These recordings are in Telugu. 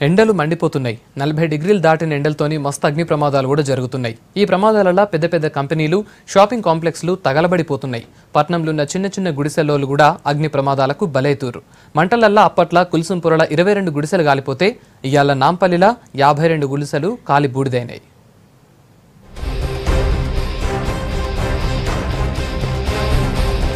ఎండలు మండిపోతున్నాయి. 40 డిగ్రీలు దాటిన ఎండలతోని మస్తు అగ్ని ప్రమాదాలు కూడా జరుగుతున్నాయి. ఈ ప్రమాదాలలో పెద్ద పెద్ద కంపెనీలు, షాపింగ్ కాంప్లెక్స్లు తగలబడిపోతున్నాయి. పట్నంలో ఉన్న చిన్న చిన్న గుడిసెల్లోలు కూడా అగ్ని ప్రమాదాలకు బలైతూరు. మంటలల్లా అప్పట్ల కుల్సుంపురల 22 గుడిసెలు కాలిపోతే ఇయాల నాంపల్లిలా 52 గుడిసెలు కాలి బూడిదైనాయి.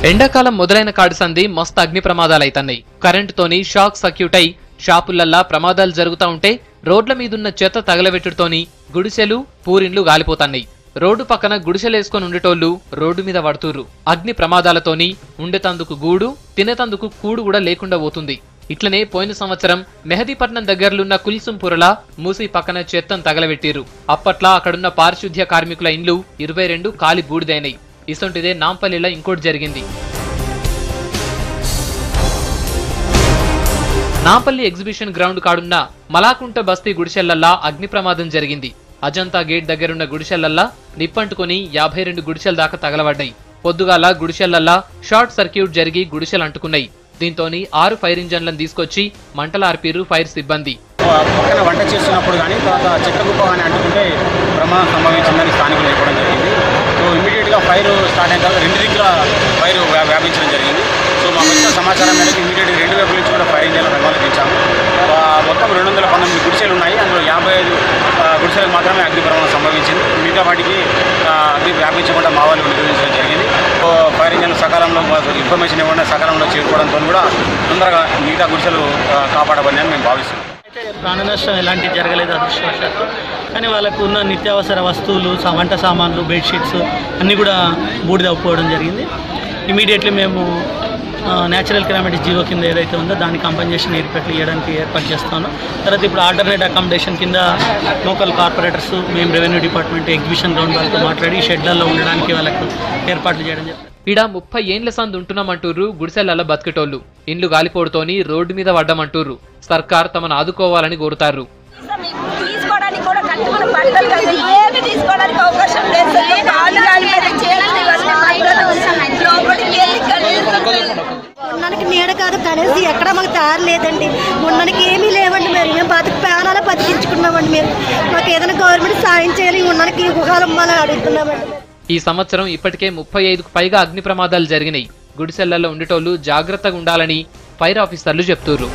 ఎండాకాలం మొదలైన కాడి సంది మస్తు అగ్ని ప్రమాదాలైతన్నాయి. కరెంటుతోని షాక్ సర్క్యూట్ అయి షాపులల్లా ప్రమాదాలు జరుగుతూ ఉంటే రోడ్ల మీదున్న చెత్త తగలబెట్టుతోని గుడిసెలు, పూరిండ్లు గాలిపోతాయి. రోడ్డు పక్కన గుడిసెలేసుకొని ఉండేటోళ్లు రోడ్డు మీద పడుతుర్రు. అగ్ని ప్రమాదాలతోని ఉండేతందుకు గూడు, తినేతందుకు కూడు కూడా లేకుండా పోతుంది. ఇట్లనే పోయిన సంవత్సరం మెహదీపట్నం దగ్గరలున్న కుల్సుంపురల మూసి పక్కన చెత్తను తగలబెట్టిర్రు. అప్పట్లా అక్కడున్న పారిశుద్ధ్య కార్మికుల ఇండ్లు 22 కాలి బూడిదైనాయి. ఇసొంటిదే నాంపల్లిలో ఇంకోటి జరిగింది. నాంపల్లి ఎగ్జిబిషన్ గ్రౌండ్ కాడున్న మలాకుంట బస్తీ గుడిసెల్లల్లా అగ్ని ప్రమాదం జరిగింది. అజంతా గేట్ దగ్గరున్న గుడిసెల్లల్లా నిప్పంటుకుని 52 గుడిసెల దాకా తగలబడ్డాయి. పొద్దుగాల గుడిసెల్లల్లా షార్ట్ సర్క్యూట్ జరిగి గుడిసెలు అంటుకున్నాయి. దీంతోని 6 ఫైర్ ఇంజన్లను తీసుకొచ్చి మంటలార్పిరు ఫైర్ సిబ్బంది. పక్కన వంట చేస్తున్నప్పుడు కానీ తర్వాత చెట్ల కుప్ప కానీ అంటుకుంటే ప్రమాదం సంభవించిందని స్థానికులు చెప్పడం జరిగింది. సో ఇమీడియట్గా ఫైర్ స్టార్ట్ అయిన తర్వాత 2 దిక్కుల ఫైర్ వ్యాపించడం జరిగింది. సో మాకు వచ్చిన సమాచారం మేరకు ఇమీడియట్గా 2 వైపుల నుంచి కూడా ఫైర్ ఇంజన్ల ప్రమాదించాము. మొత్తం 219 గుడిసెలు ఉన్నాయి. అందులో 55 గుడిసెలకు మాత్రమే అగ్ని ప్రమాదం సంభవించింది. మిగతా వాటికి అగ్ని వ్యాపించకుండా మా వాళ్ళు నిర్వహించడం జరిగింది. ఫైర్ ఇంజన్లు సకాలంలో ఇన్ఫర్మేషన్ ఇవ్వకుండా సకాలంలో చేరుకోవడంతో కూడా తొందరగా మిగతా గుడిసెలు కాపాడబడిందని మేము భావిస్తున్నాం. అయితే ప్రాణ నష్టం ఎలాంటివి జరగలేదు అదృష్టవశాత్తు. కానీ వాళ్ళకు ఉన్న నిత్యావసర వస్తువులు, వంట సామాన్లు, బెడ్షీట్స్ అన్నీ కూడా బూడిదవ్వడం జరిగింది. ఇమీడియట్లీ మేము న్యాచురల్ కెలామిటీస్ జీరో కింద ఏదైతే ఉందో దాన్ని కంపెన్సేషన్ ఇవ్వడానికి ఏర్పాటు చేస్తాను. తర్వాత ఇప్పుడు ఆల్టర్నేట్ అకామిడేషన్ కింద లోకల్ కార్పొరేటర్స్, మేము రెవెన్యూ డిపార్ట్మెంట్, ఎగ్జిబిషన్ గ్రౌండ్ వాళ్ళతో మాట్లాడి షెడ్లలో ఉండడానికి వాళ్ళకు ఏర్పాట్లు చేయడం జరిగింది. ఈడ 30 ఏండ్ల సంది ఉంటున్నామంటూర్రు గుడిసెలలో బతికేటోళ్లు. ఇండ్లు గాలిపోడుతోని రోడ్డు మీద పడ్డమంటూర్రు. సర్కార్ తమను ఆదుకోవాలని కోరుతారు. ఉండడానికి నీడ కాదు, కనీసం ఎక్కడ మాకు దారి లేదండి. ఉండడానికి ఏమీ లేవండి. మేము బతుకు ప్రాణాలు బతికించుకున్నామండి. మాకు ఏదైనా గవర్నమెంట్ సాయం చేయాలి, ఉండడానికి గుహాలు అమ్మాలని అడుగుతున్నామండి. ఈ సంవత్సరం ఇప్పటికే 35కు పైగా అగ్ని ప్రమాదాలు జరిగినాయి. గుడిసెళ్లలో ఉండేటోళ్లు జాగ్రత్తగా ఉండాలని ఫైర్ ఆఫీసర్లు చెప్తున్నారు.